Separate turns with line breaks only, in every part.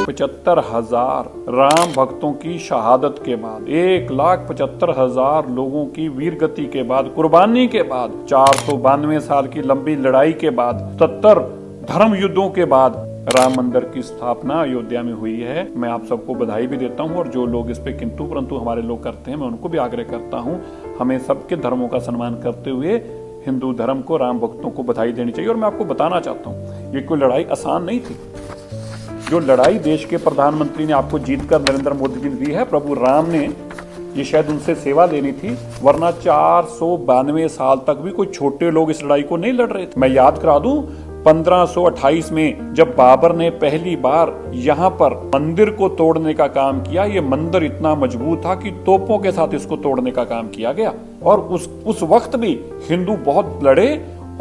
1,75,000 राम भक्तों की शहादत के बाद, 1,75,000 लोगों की वीरगति के बाद, कुर्बानी के बाद, 492 साल की लंबी लड़ाई के बाद, 70 धर्म युद्धों के बाद राम मंदिर की स्थापना अयोध्या में हुई है। मैं आप सबको बधाई भी देता हूं, और जो लोग इस पे किंतु परंतु हमारे लोग करते हैं, मैं उनको भी आग्रह करता हूं, हमें सबके धर्मों का सम्मान करते हुए हिंदू धर्म को, राम भक्तों को बधाई देनी चाहिए। और मैं आपको बताना चाहता हूं, ये कोई लड़ाई आसान नहीं थी। जो लड़ाई देश के प्रधानमंत्री ने आपको जीतकर नरेंद्र मोदी जी ने दी है, प्रभु राम ने ये शायद उनसे सेवा लेनी थी, वरना 492 साल तक भी कोई छोटे लोग इस लड़ाई को नहीं लड़ रहे थे। मैं याद करा दूं, 1528 में जब बाबर ने पहली बार यहाँ पर मंदिर को तोड़ने का काम किया, ये मंदिर इतना मजबूत था कि तोपों के साथ इसको तोड़ने का काम किया गया। और उस वक्त भी हिंदू बहुत लड़े,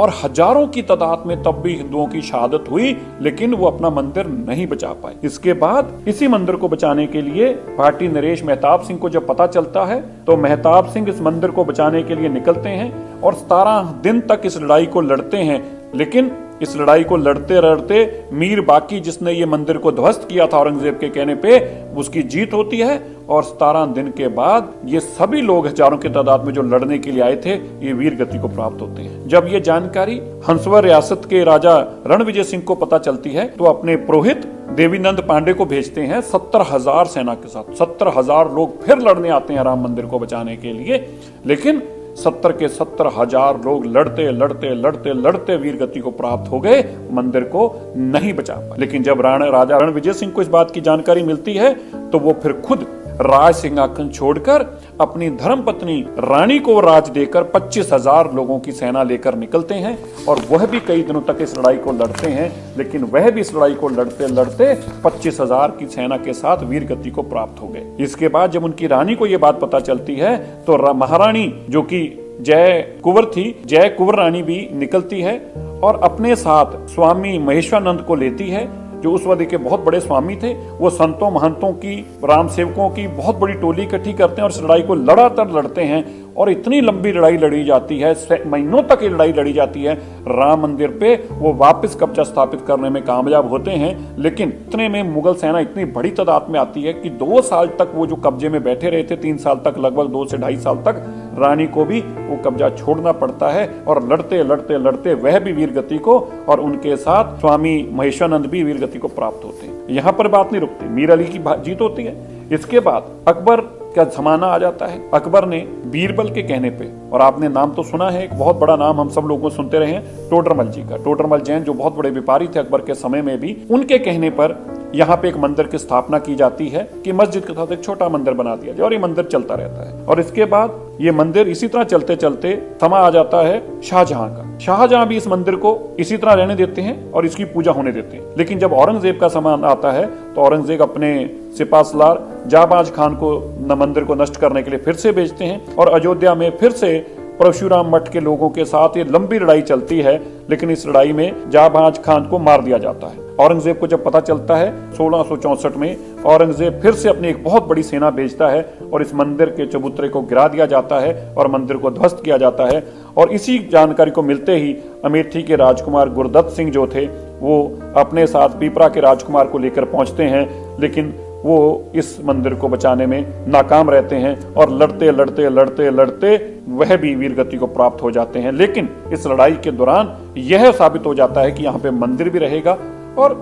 और हजारों की तादाद में तब भी हिंदुओं की शहादत हुई, लेकिन वो अपना मंदिर नहीं बचा पाए। इसके बाद इसी मंदिर को बचाने के लिए भाटी नरेश मेहताब सिंह को जब पता चलता है, तो मेहताब सिंह इस मंदिर को बचाने के लिए निकलते हैं और 17 दिन तक इस लड़ाई को लड़ते हैं। लेकिन इस लड़ाई को लड़ते लड़ते मीर बाकी, जिसने ये मंदिर को ध्वस्त किया था औरंगजेब के कहने पे, उसकी जीत होती है। और 17 दिन के बाद ये सभी लोग हजारों की तादाद में जो लड़ने के लिए आए थे, ये वीर गति को प्राप्त होते हैं। जब ये जानकारी हंसवर रियासत के राजा रणविजय सिंह को पता चलती है, तो अपने पुरोहित देवीनंद पांडे को भेजते हैं 70,000 सेना के साथ। 70,000 लोग फिर लड़ने आते हैं राम मंदिर को बचाने के लिए। लेकिन 70 के 70,000 लोग लड़ते लड़ते लड़ते लड़ते वीर गति को प्राप्त हो गए, मंदिर को नहीं बचा पाए। लेकिन जब राजा रणविजय सिंह को इस बात की जानकारी मिलती है, तो वो फिर खुद राज सिंहासन छोड़कर अपनी धर्मपत्नी रानी को राज देकर 25,000 लोगों की सेना लेकर निकलते हैं, और वह भी कई दिनों तक इस लड़ाई को लड़ते हैं। लेकिन वह भी इस लड़ाई को लड़ते लड़ते 25,000 की सेना के साथ वीर गति को प्राप्त हो गए। इसके बाद जब उनकी रानी को यह बात पता चलती है, तो महारानी जो कि जय कुंवर थी, जय कुंवर रानी भी निकलती है और अपने साथ स्वामी महेश्वरानंद को लेती है, जो उस वक्त के बहुत बड़े स्वामी थे। वो संतों महंतों की, राम सेवकों की बहुत बड़ी टोली इकट्ठी करते हैं और इस लड़ाई को लगातार लड़ते हैं। और इतनी लंबी लड़ाई लड़ी जाती है, महीनों तक ये लड़ाई लड़ी जाती है। राम मंदिर पे वो वापस कब्जा स्थापित करने में कामयाब होते हैं। लेकिन इतने में मुगल सेना इतनी बड़ी तादाद में आती है कि 2 साल तक वो जो कब्जे में बैठे रहे थे, 3 साल तक, लगभग 2 से 2.5 साल तक, रानी को भी वो कब्जा छोड़ना पड़ता है। और लड़ते लड़ते लड़ते वह भी वीर गति को, और उनके साथ स्वामी महेश्वरानंद भी वीर गति को प्राप्त होते हैं। यहाँ पर बात नहीं रुकती, मीर अली की जीत होती है। इसके बाद अकबर का जमाना आ जाता है। अकबर ने बीरबल के कहने पे, और आपने नाम तो सुना है, एक बहुत बड़ा नाम हम सब लोगों को सुनते रहे हैं, टोडरमल जी का। टोडरमल जैन जो बहुत बड़े व्यापारी थे अकबर के समय में भी, उनके कहने पर यहाँ पे एक मंदिर की स्थापना की जाती है कि मस्जिद के साथ एक छोटा मंदिर बना दिया जाए, और ये मंदिर चलता रहता है। और इसके बाद ये मंदिर इसी तरह चलते चलते समा आ जाता है शाहजहां का। शाहजहां भी इस मंदिर को इसी तरह रहने देते हैं और इसकी पूजा होने देते हैं। लेकिन जब औरंगजेब का समय आता है, तो औरंगजेब अपने सिपाहसलार जाबाज खान को मंदिर को नष्ट करने के लिए फिर से भेजते हैं, और अयोध्या में फिर से परशुराम मठ के लोगों के साथ ये लंबी लड़ाई चलती है। लेकिन इस लड़ाई में जाबाज खान को मार दिया जाता है। औरंगजेब को जब पता चलता है 1664 में, औरंगजेब फिर से अपनी एक बहुत बड़ी सेना भेजता है और इस मंदिर के चबूतरे को गिरा दिया जाता है और मंदिर को ध्वस्त किया जाता है। और इसी जानकारी को मिलते ही अमेठी के राजकुमार गुरदत्त सिंह जो थे, वो अपने साथ पीपरा के राजकुमार को लेकर पहुंचते हैं। लेकिन वो इस मंदिर को बचाने में नाकाम रहते हैं, और लड़ते लड़ते लड़ते लड़ते वह भी वीर गति को प्राप्त हो जाते हैं। लेकिन इस लड़ाई के दौरान यह साबित हो जाता है कि यहाँ पे मंदिर भी रहेगा और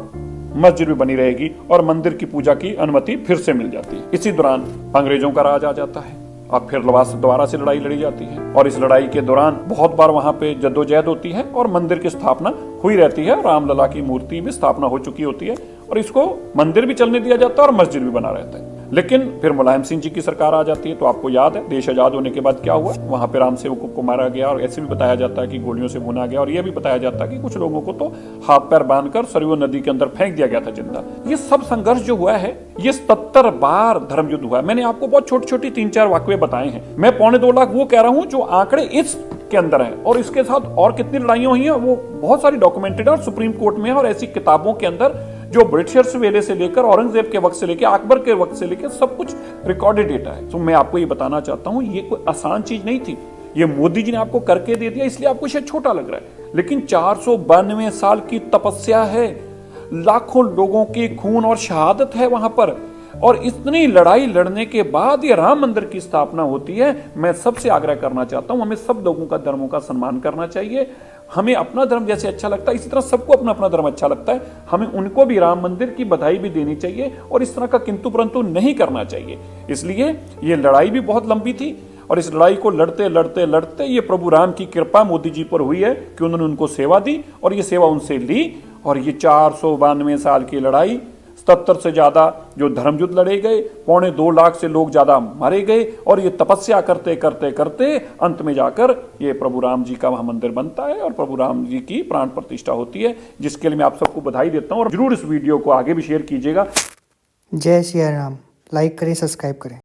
मस्जिद भी बनी रहेगी, और मंदिर की पूजा की अनुमति फिर से मिल जाती है। इसी दौरान अंग्रेजों का राज आ जाता है और फिर दोबारा से लड़ाई लड़ी जाती है। और इस लड़ाई के दौरान बहुत बार वहां पे जद्दोजहद होती है और मंदिर की स्थापना हुई रहती है। रामलला की मूर्ति भी स्थापना हो चुकी होती है, और इसको मंदिर भी चलने दिया जाता है और मस्जिद भी बना रहता है। लेकिन फिर मुलायम सिंह जी की सरकार आ जाती है। तो आपको याद है देश आजाद होने के बाद क्या हुआ, वहां पे राम सेवकों को मारा गया, और ऐसे भी बताया जाता है कि गोलियों से भुना गया, और यह भी बताया जाता है कि कुछ लोगों को तो हाथ पैर बांधकर सरयू नदी के अंदर फेंक दिया गया था जिंदा। ये सब संघर्ष जो हुआ है, ये 77 बार धर्म युद्ध हुआ है। मैंने आपको बहुत छोटी छोटी 3-4 वाकये बताए हैं। मैं 2.25 लाख वो कह रहा हूं जो आंकड़े इस के अंदर है, और इसके साथ और कितनी लड़ाइयां हुई हैं वो बहुत सारी डॉक्यूमेंटेड है और सुप्रीम कोर्ट में है। और ऐसी किताबों के अंदर जो ब्रिटिशर्स वेले से लेकर औरंगजेब के वक्त से लेकर अकबर के वक्त से लेकर सब कुछ रिकॉर्डेड डेटा है। तो मैं आपको ये बताना चाहता हूं, ये कोई आसान चीज नहीं थी। ये मोदी जी ने आपको करके दे दिया, इसलिए आपको शायद छोटा लग रहा है, लेकिन 492 साल की तपस्या है। लाखों लोगों की खून और शहादत है वहां पर, और इतनी लड़ाई लड़ने के बाद ये राम मंदिर की स्थापना होती है। मैं सबसे आग्रह करना चाहता हूं, हमें सब लोगों का धर्मों का सम्मान करना चाहिए। हमें अपना धर्म जैसे अच्छा लगता है, इसी तरह सबको अपना अपना धर्म अच्छा लगता है, हमें उनको भी राम मंदिर की बधाई भी देनी चाहिए और इस तरह का किंतु परंतु नहीं करना चाहिए। इसलिए ये लड़ाई भी बहुत लंबी थी और इस लड़ाई को लड़ते लड़ते लड़ते ये प्रभु राम की कृपा मोदी जी पर हुई है कि उन्होंने उनको सेवा दी और ये सेवा उनसे ली, और ये 492 साल की लड़ाई, 77 से ज्यादा जो धर्मयुद्ध लड़े गए, 2.25 लाख से लोग ज्यादा मारे गए, और ये तपस्या करते करते करते अंत में जाकर ये प्रभु राम जी का वहां मंदिर बनता है और प्रभु राम जी की प्राण प्रतिष्ठा होती है, जिसके लिए मैं आप सबको बधाई देता हूं। और जरूर इस वीडियो को आगे भी शेयर कीजिएगा।
जय सिया राम। लाइक करें, सब्सक्राइब करें।